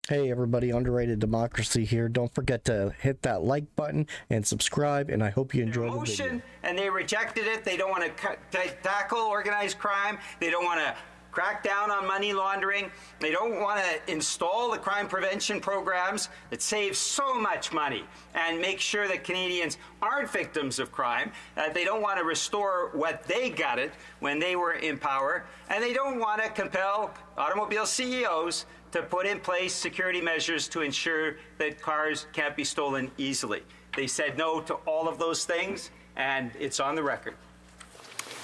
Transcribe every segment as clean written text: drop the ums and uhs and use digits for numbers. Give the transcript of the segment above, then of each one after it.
Hey everybody, Underrated Democracy here. Don't forget to hit that like button and subscribe, and I hope you enjoy the video. And they rejected it. They don't want to tackle organized crime. They don't want to crack down on money laundering. They don't want to install the crime prevention programs that save so much money and make sure that Canadians aren't victims of crime. They don't want to restore what they gutted when they were in power. And they don't want to compel automobile CEOs to put in place security measures to ensure that cars can't be stolen easily. They said no to all of those things, and it's on the record.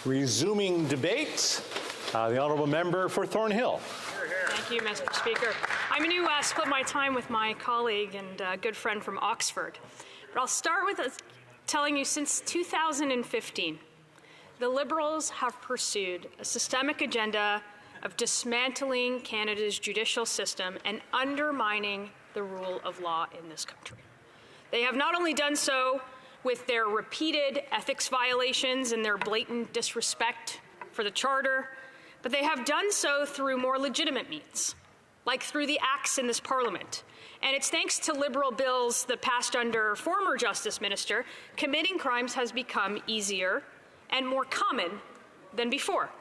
Resuming debate, the honourable member for Thornhill. Thank you, Mr. Speaker. I'm going to split my time with my colleague and good friend from Oxford. But I'll start with telling you since 2015, the Liberals have pursued a systemic agenda of dismantling Canada's judicial system and undermining the rule of law in this country. They have not only done so with their repeated ethics violations and their blatant disrespect for the Charter, but they have done so through more legitimate means, like through the acts in this Parliament. And it's thanks to Liberal bills that passed under former Justice Minister, committing crimes has become easier and more common than before.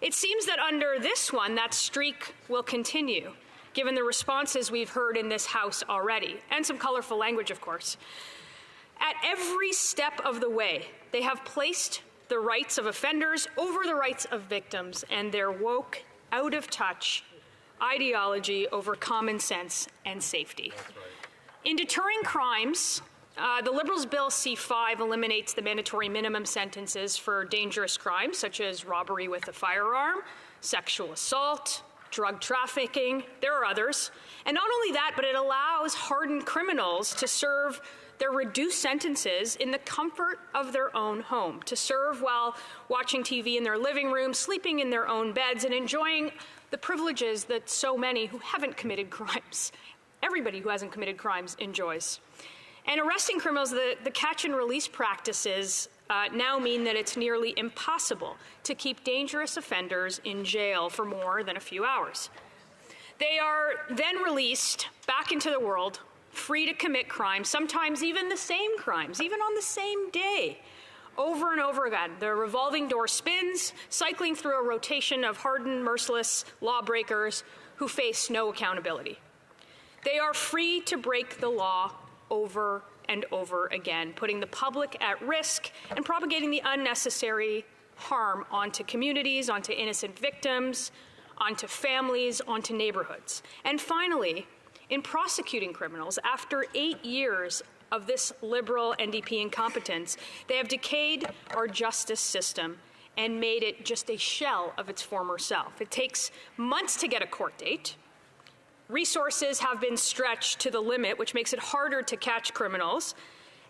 It seems that under this one, that streak will continue, given the responses we've heard in this House already, and some colorful language, of course. At every step of the way, they have placed the rights of offenders over the rights of victims and their woke, out-of-touch ideology over common sense and safety. In deterring crimes, the Liberals' Bill C-5 eliminates the mandatory minimum sentences for dangerous crimes such as robbery with a firearm, sexual assault, drug trafficking. There are others. And not only that, but it allows hardened criminals to serve their reduced sentences in the comfort of their own home, to serve while watching TV in their living room, sleeping in their own beds, and enjoying the privileges that so many who haven't committed crimes, everybody who hasn't committed crimes, enjoys. And arresting criminals, the catch and release practices now mean that it's nearly impossible to keep dangerous offenders in jail for more than a few hours. They are then released back into the world, free to commit crimes, sometimes even the same crimes, even on the same day, over and over again. The revolving door spins, cycling through a rotation of hardened, merciless lawbreakers who face no accountability. They are free to break the law over and over again, putting the public at risk and propagating the unnecessary harm onto communities, onto innocent victims, onto families, onto neighborhoods. And finally, in prosecuting criminals, after 8 years of this Liberal NDP incompetence, they have decayed our justice system and made it just a shell of its former self. It takes months to get a court date. Resources have been stretched to the limit, which makes it harder to catch criminals,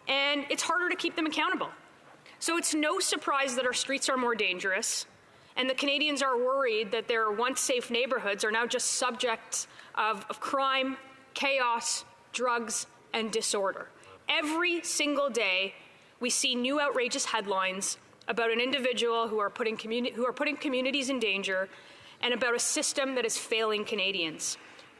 and it's harder to keep them accountable. So it's no surprise that our streets are more dangerous, and the Canadians are worried that their once safe neighborhoods are now just subjects of crime, chaos, drugs, and disorder. Every single day, we see new outrageous headlines about an individual who are putting communities in danger, and about a system that is failing Canadians.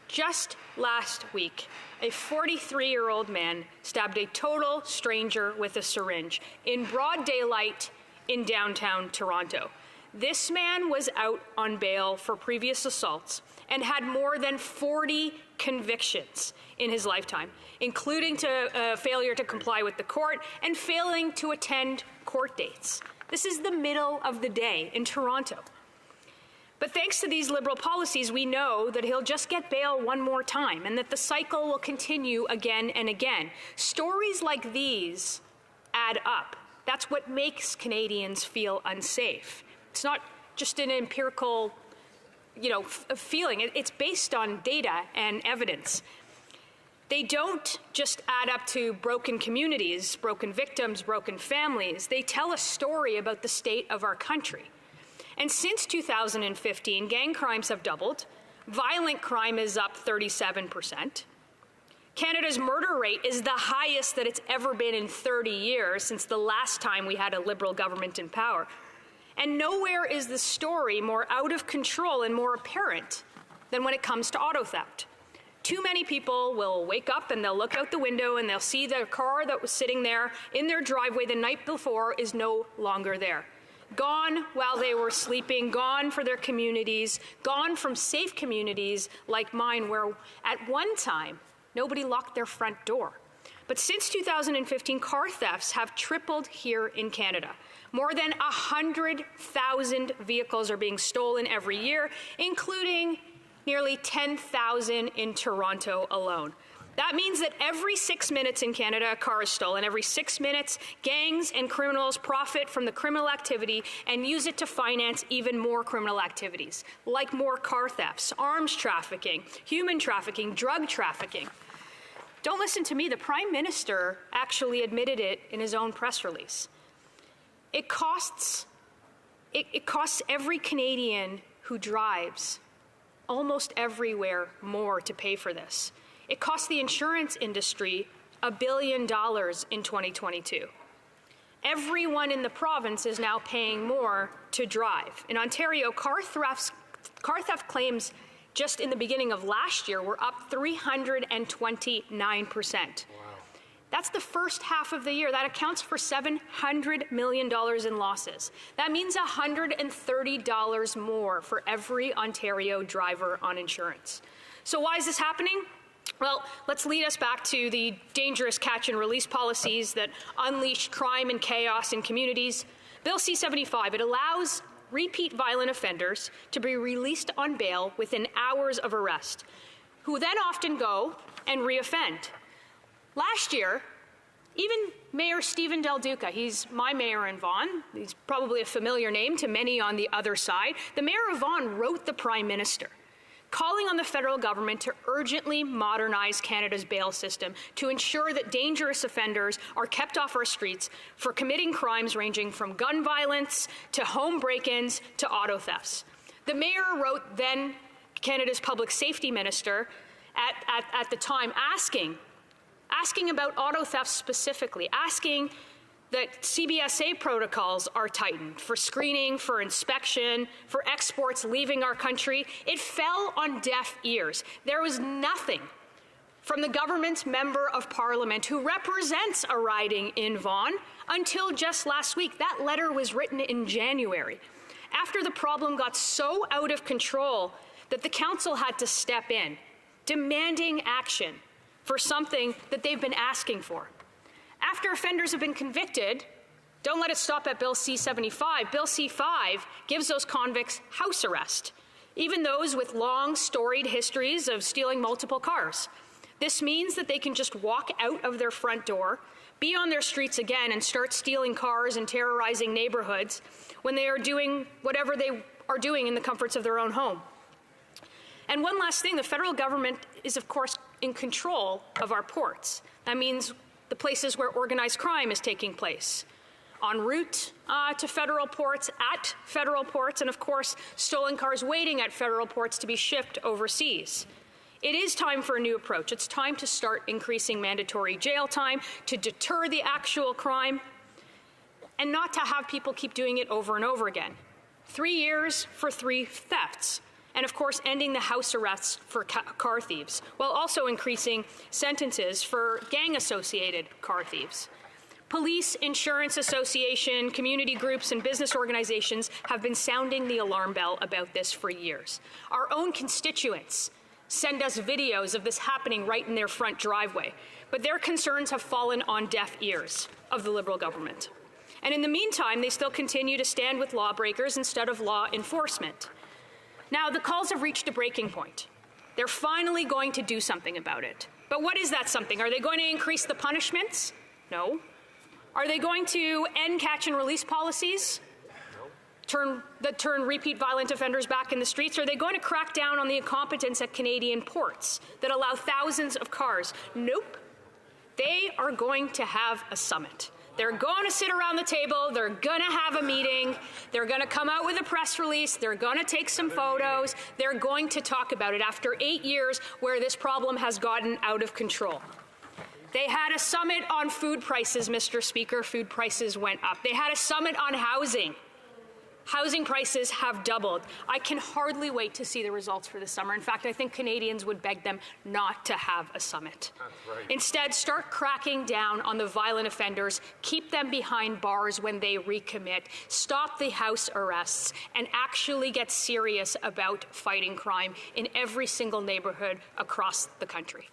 Just last week, a 43-year-old man stabbed a total stranger with a syringe in broad daylight in downtown Toronto. This man was out on bail for previous assaults and had more than 40 convictions in his lifetime, including failure to comply with the court and failing to attend court dates. This is the middle of the day in Toronto. But thanks to these Liberal policies, we know that he'll just get bail one more time and that the cycle will continue again and again. Stories like these add up. That's what makes Canadians feel unsafe. It's not just an empirical, feeling. It's based on data and evidence. They don't just add up to broken communities, broken victims, broken families. They tell a story about the state of our country. And since 2015, gang crimes have doubled. Violent crime is up 37%. Canada's murder rate is the highest that it's ever been in 30 years since the last time we had a Liberal government in power. And nowhere is the story more out of control and more apparent than when it comes to auto theft. Too many people will wake up and they'll look out the window and they'll see their car that was sitting there in their driveway the night before is no longer there. Gone while they were sleeping, gone for their communities, gone from safe communities like mine, where at one time nobody locked their front door. But since 2015, car thefts have tripled here in Canada. More than 100,000 vehicles are being stolen every year, including nearly 10,000 in Toronto alone. That means that every 6 minutes in Canada, a car is stolen. Every 6 minutes, gangs and criminals profit from the criminal activity and use it to finance even more criminal activities, like more car thefts, arms trafficking, human trafficking, drug trafficking. Don't listen to me. The Prime Minister actually admitted it in his own press release. It costs every Canadian who drives almost everywhere more to pay for this. It cost the insurance industry $1 billion in 2022. Everyone in the province is now paying more to drive. In Ontario, car theft claims just in the beginning of last year were up 329%. That's the first half of the year. That accounts for $700 million in losses. That means $130 more for every Ontario driver on insurance. So why is this happening? Well, let's lead us back to the dangerous catch and release policies that unleashed crime and chaos in communities. Bill C-75, it allows repeat violent offenders to be released on bail within hours of arrest, who then often go and reoffend. Last year, even Mayor Stephen Del Duca, he's my mayor in Vaughan, he's probably a familiar name to many on the other side, the mayor of Vaughan wrote the Prime Minister, calling on the federal government to urgently modernize Canada's bail system to ensure that dangerous offenders are kept off our streets for committing crimes ranging from gun violence to home break-ins to auto thefts. The mayor wrote then Canada's public safety minister at the time asking about auto theft specifically, asking that CBSA protocols are tightened for screening, for inspection, for exports leaving our country. It fell on deaf ears. There was nothing from the government's member of parliament who represents a riding in Vaughan until just last week. That letter was written in January, after the problem got so out of control that the council had to step in, demanding action for something that they've been asking for. After offenders have been convicted, don't let it stop at Bill C-75. Bill C-5 gives those convicts house arrest, even those with long, storied histories of stealing multiple cars. This means that they can just walk out of their front door, be on their streets again, and start stealing cars and terrorizing neighborhoods when they are doing whatever they are doing in the comforts of their own home. And one last thing, the federal government is, of course, in control of our ports. That means the places where organized crime is taking place, en route to federal ports, at federal ports, and of course, stolen cars waiting at federal ports to be shipped overseas. It is time for a new approach. It's time to start increasing mandatory jail time to deter the actual crime and not to have people keep doing it over and over again. 3 years for 3 thefts. And of course, ending the house arrests for car thieves, while also increasing sentences for gang-associated car thieves. Police, insurance association, community groups, and business organizations have been sounding the alarm bell about this for years. Our own constituents send us videos of this happening right in their front driveway, but their concerns have fallen on deaf ears of the Liberal government. And in the meantime, they still continue to stand with lawbreakers instead of law enforcement. Now, the calls have reached a breaking point. They're finally going to do something about it. But what is that something? Are they going to increase the punishments? No. Are they going to end catch and release policies? Turn repeat violent offenders back in the streets? Are they going to crack down on the incompetence at Canadian ports that allow thousands of cars? Nope. They are going to have a summit. They're going to sit around the table, they're going to have a meeting, they're going to come out with a press release, they're going to take some photos, they're going to talk about it after 8 years where this problem has gotten out of control. They had a summit on food prices, Mr. Speaker. Food prices went up. They had a summit on housing. Housing prices have doubled. I can hardly wait to see the results for the summer. In fact, I think Canadians would beg them not to have a summit. That's right. Instead, start cracking down on the violent offenders, keep them behind bars when they recommit, stop the house arrests, and actually get serious about fighting crime in every single neighborhood across the country.